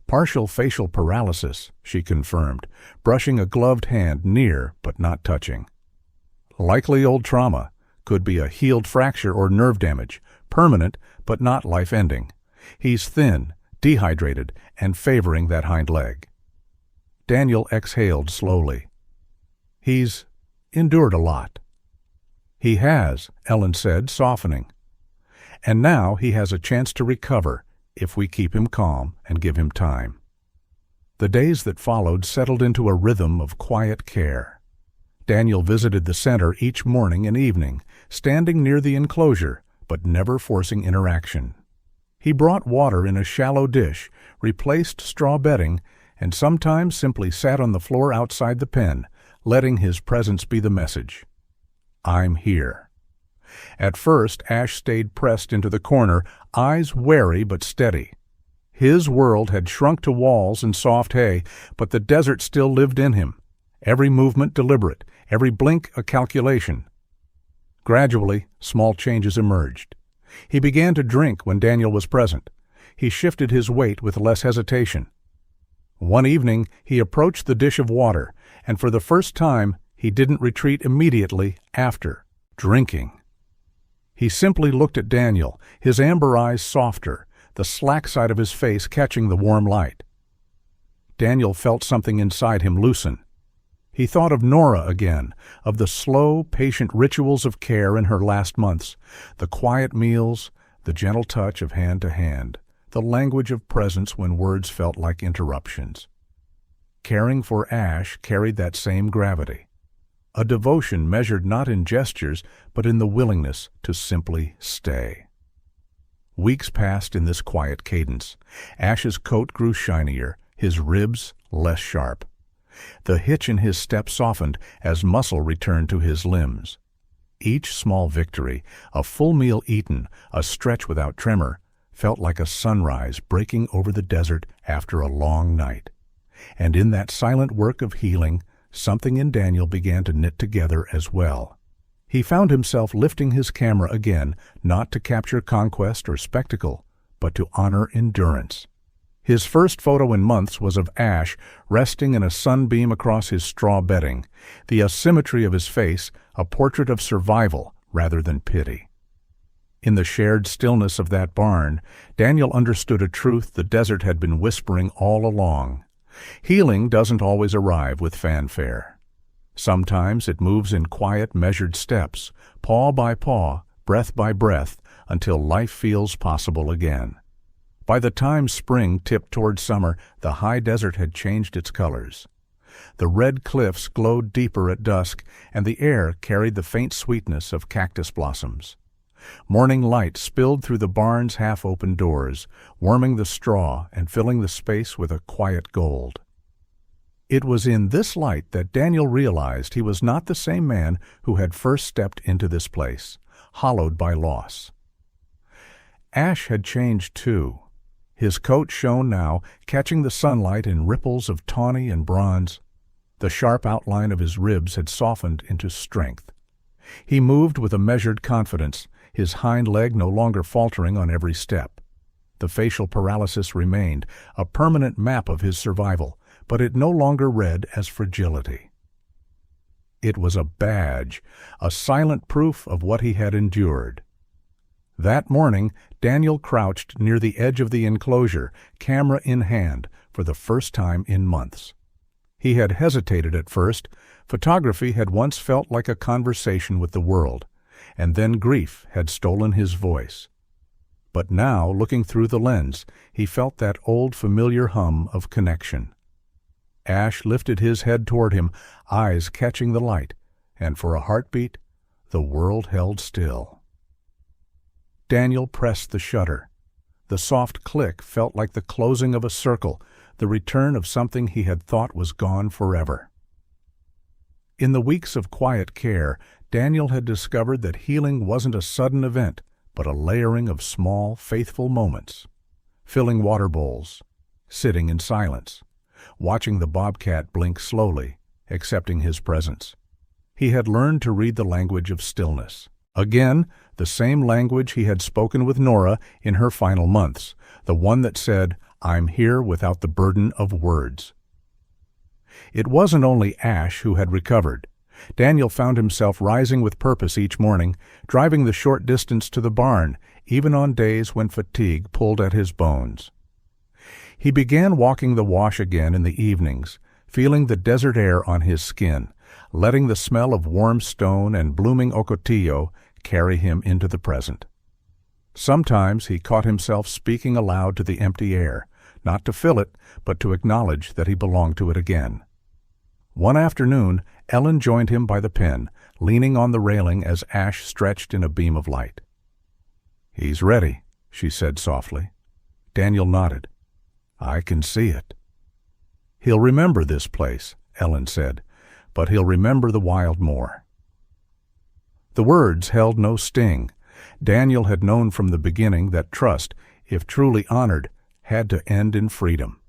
"Partial facial paralysis," she confirmed, brushing a gloved hand near but not touching. "Likely old trauma. Could be a healed fracture or nerve damage. Permanent, but not life-ending. He's thin, dehydrated, and favoring that hind leg." Daniel exhaled slowly. "He's endured a lot." "He has," Ellen said, softening. "And now he has a chance to recover if we keep him calm and give him time." The days that followed settled into a rhythm of quiet care. Daniel visited the center each morning and evening, standing near the enclosure, but never forcing interaction. He brought water in a shallow dish, replaced straw bedding, and sometimes simply sat on the floor outside the pen, letting his presence be the message. I'm here. At first, Ash stayed pressed into the corner, eyes wary but steady. His world had shrunk to walls and soft hay, but the desert still lived in him. Every movement deliberate, every blink a calculation. Gradually, small changes emerged. He began to drink when Daniel was present. He shifted his weight with less hesitation. One evening, he approached the dish of water, and for the first time, he didn't retreat immediately after drinking. He simply looked at Daniel, his amber eyes softer, the slack side of his face catching the warm light. Daniel felt something inside him loosen. He thought of Nora again, of the slow, patient rituals of care in her last months, the quiet meals, the gentle touch of hand to hand, the language of presence when words felt like interruptions. Caring for Ash carried that same gravity, a devotion measured not in gestures but in the willingness to simply stay. Weeks passed in this quiet cadence. Ash's coat grew shinier, his ribs less sharp. The hitch in his step softened as muscle returned to his limbs. Each small victory, a full meal eaten, a stretch without tremor, felt like a sunrise breaking over the desert after a long night. And in that silent work of healing, something in Daniel began to knit together as well. He found himself lifting his camera again, not to capture conquest or spectacle, but to honor endurance. His first photo in months was of Ash resting in a sunbeam across his straw bedding, the asymmetry of his face a portrait of survival rather than pity. In the shared stillness of that barn, Daniel understood a truth the desert had been whispering all along. Healing doesn't always arrive with fanfare. Sometimes it moves in quiet, measured steps, paw by paw, breath by breath, until life feels possible again. By the time spring tipped toward summer, the high desert had changed its colors. The red cliffs glowed deeper at dusk, and the air carried the faint sweetness of cactus blossoms. Morning light spilled through the barn's half-open doors, warming the straw and filling the space with a quiet gold. It was in this light that Daniel realized he was not the same man who had first stepped into this place, hollowed by loss. Ash had changed too. His coat shone now, catching the sunlight in ripples of tawny and bronze. The sharp outline of his ribs had softened into strength. He moved with a measured confidence, his hind leg no longer faltering on every step. The facial paralysis remained, a permanent map of his survival, but it no longer read as fragility. It was a badge, a silent proof of what he had endured. That morning, Daniel crouched near the edge of the enclosure, camera in hand, for the first time in months. He had hesitated at first. Photography had once felt like a conversation with the world, and then grief had stolen his voice. But now, looking through the lens, he felt that old familiar hum of connection. Ash lifted his head toward him, eyes catching the light, and for a heartbeat, the world held still. Daniel pressed the shutter. The soft click felt like the closing of a circle, the return of something he had thought was gone forever. In the weeks of quiet care, Daniel had discovered that healing wasn't a sudden event, but a layering of small, faithful moments. Filling water bowls, sitting in silence, watching the bobcat blink slowly, accepting his presence. He had learned to read the language of stillness. Again, the same language he had spoken with Nora in her final months, the one that said, "I'm here without the burden of words." It wasn't only Ash who had recovered. Daniel found himself rising with purpose each morning, driving the short distance to the barn, even on days when fatigue pulled at his bones. He began walking the wash again in the evenings, feeling the desert air on his skin, letting the smell of warm stone and blooming ocotillo carry him into the present. Sometimes he caught himself speaking aloud to the empty air, not to fill it, but to acknowledge that he belonged to it again. One afternoon, Ellen joined him by the pen, leaning on the railing as Ash stretched in a beam of light. "He's ready," she said softly. Daniel nodded. I can see it. He'll remember this place, Ellen said, but he'll remember the wild more. The words held no sting. Daniel had known from the beginning that trust, if truly honored, had to end in freedom.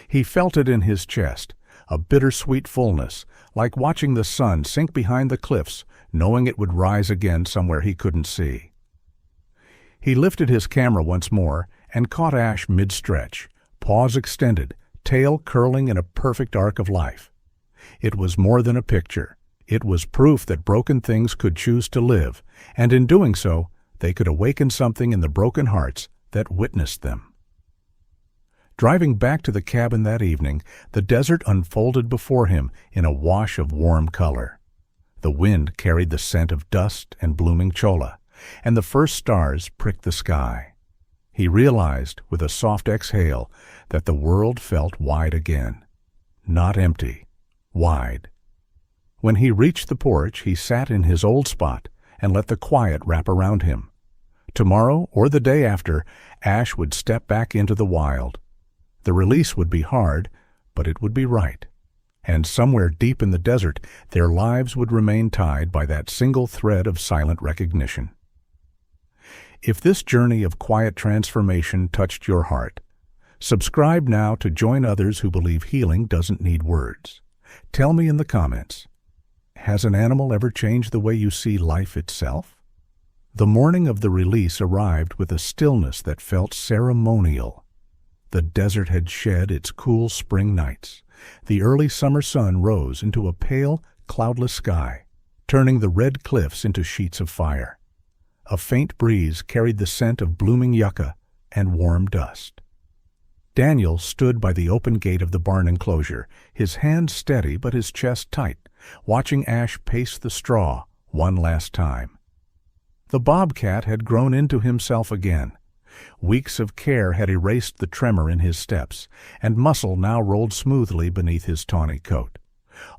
He felt it in his chest, a bittersweet fullness, like watching the sun sink behind the cliffs, knowing it would rise again somewhere he couldn't see. He lifted his camera once more and caught Ash mid-stretch, paws extended, tail curling in a perfect arc of life. It was more than a picture. It was proof that broken things could choose to live, and in doing so, they could awaken something in the broken hearts that witnessed them. Driving back to the cabin that evening, the desert unfolded before him in a wash of warm color. The wind carried the scent of dust and blooming cholla, and the first stars pricked the sky. He realized, with a soft exhale, that the world felt wide again. Not empty, wide. When he reached the porch, he sat in his old spot and let the quiet wrap around him. Tomorrow, or the day after, Ash would step back into the wild. The release would be hard, but it would be right. And somewhere deep in the desert, their lives would remain tied by that single thread of silent recognition. If this journey of quiet transformation touched your heart, subscribe now to join others who believe healing doesn't need words. Tell me in the comments, has an animal ever changed the way you see life itself? The morning of the release arrived with a stillness that felt ceremonial. The desert had shed its cool spring nights. The early summer sun rose into a pale, cloudless sky, turning the red cliffs into sheets of fire. A faint breeze carried the scent of blooming yucca and warm dust. Daniel stood by the open gate of the barn enclosure, his hands steady but his chest tight, watching Ash pace the straw one last time. The bobcat had grown into himself again. Weeks of care had erased the tremor in his steps, and muscle now rolled smoothly beneath his tawny coat.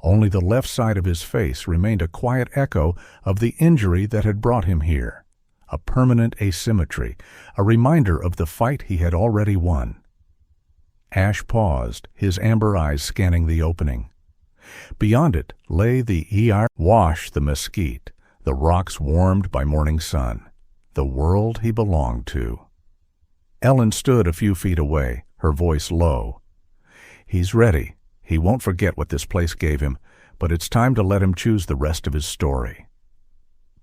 Only the left side of his face remained a quiet echo of the injury that had brought him here, a permanent asymmetry, a reminder of the fight he had already won. Ash paused, his amber eyes scanning the opening. Beyond it lay the wash, the mesquite, the rocks warmed by morning sun, the world he belonged to. Ellen stood a few feet away, her voice low. He's ready. He won't forget what this place gave him, but it's time to let him choose the rest of his story.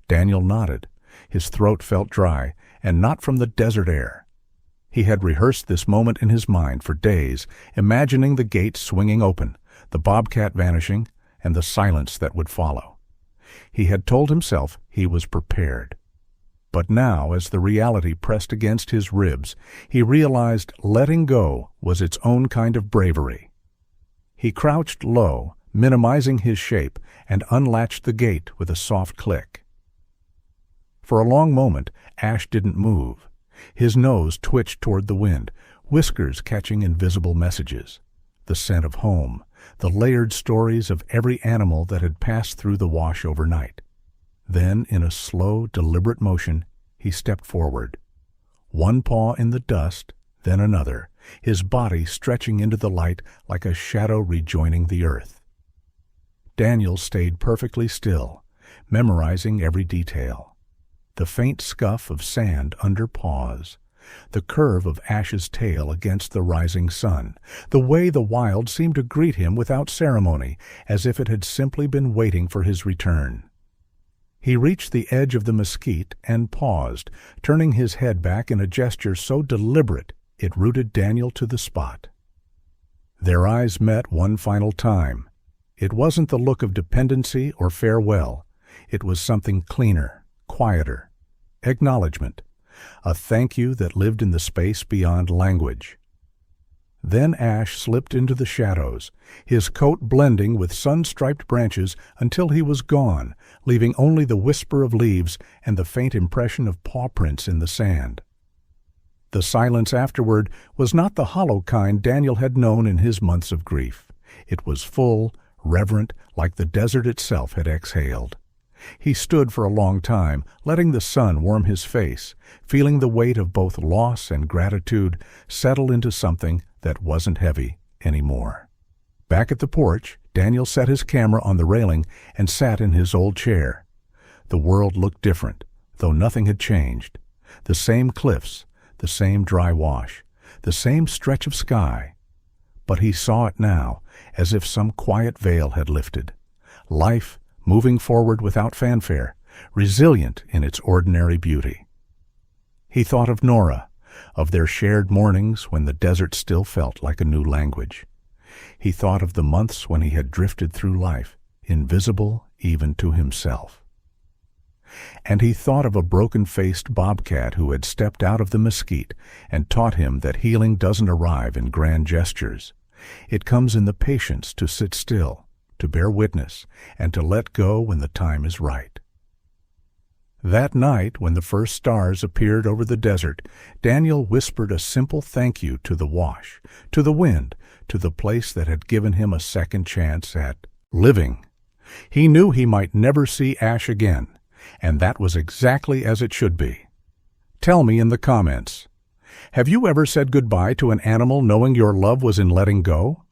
Daniel nodded. His throat felt dry, and not from the desert air. He had rehearsed this moment in his mind for days, imagining the gate swinging open, the bobcat vanishing, and the silence that would follow. He had told himself he was prepared. But now, as the reality pressed against his ribs, he realized letting go was its own kind of bravery. He crouched low, minimizing his shape, and unlatched the gate with a soft click. For a long moment, Ash didn't move. His nose twitched toward the wind, whiskers catching invisible messages. The scent of home, the layered stories of every animal that had passed through the wash overnight. Then, in a slow, deliberate motion, he stepped forward. One paw in the dust, then another, his body stretching into the light like a shadow rejoining the earth. Daniel stayed perfectly still, memorizing every detail. The faint scuff of sand under paws, the curve of Ash's tail against the rising sun, the way the wild seemed to greet him without ceremony, as if it had simply been waiting for his return. He reached the edge of the mesquite and paused, turning his head back in a gesture so deliberate it rooted Daniel to the spot. Their eyes met one final time. It wasn't the look of dependency or farewell. It was something cleaner, quieter. Acknowledgement. A thank you that lived in the space beyond language. Then Ash slipped into the shadows, his coat blending with sun-striped branches until he was gone, leaving only the whisper of leaves and the faint impression of paw prints in the sand. The silence afterward was not the hollow kind Daniel had known in his months of grief. It was full, reverent, like the desert itself had exhaled. He stood for a long time, letting the sun warm his face, feeling the weight of both loss and gratitude settle into something that wasn't heavy anymore. Back at the porch, Daniel set his camera on the railing and sat in his old chair. The world looked different, though nothing had changed. The same cliffs, the same dry wash, the same stretch of sky. But he saw it now, as if some quiet veil had lifted. Life, moving forward without fanfare, resilient in its ordinary beauty. He thought of Nora, of their shared mornings when the desert still felt like a new language. He thought of the months when he had drifted through life, invisible even to himself. And he thought of a broken-faced bobcat who had stepped out of the mesquite and taught him that healing doesn't arrive in grand gestures. It comes in the patience to sit still, to bear witness, and to let go when the time is right. That night, when the first stars appeared over the desert, Daniel whispered a simple thank you to the wash, to the wind, to the place that had given him a second chance at living. He knew he might never see Ash again, and that was exactly as it should be. Tell me in the comments, have you ever said goodbye to an animal knowing your love was in letting go?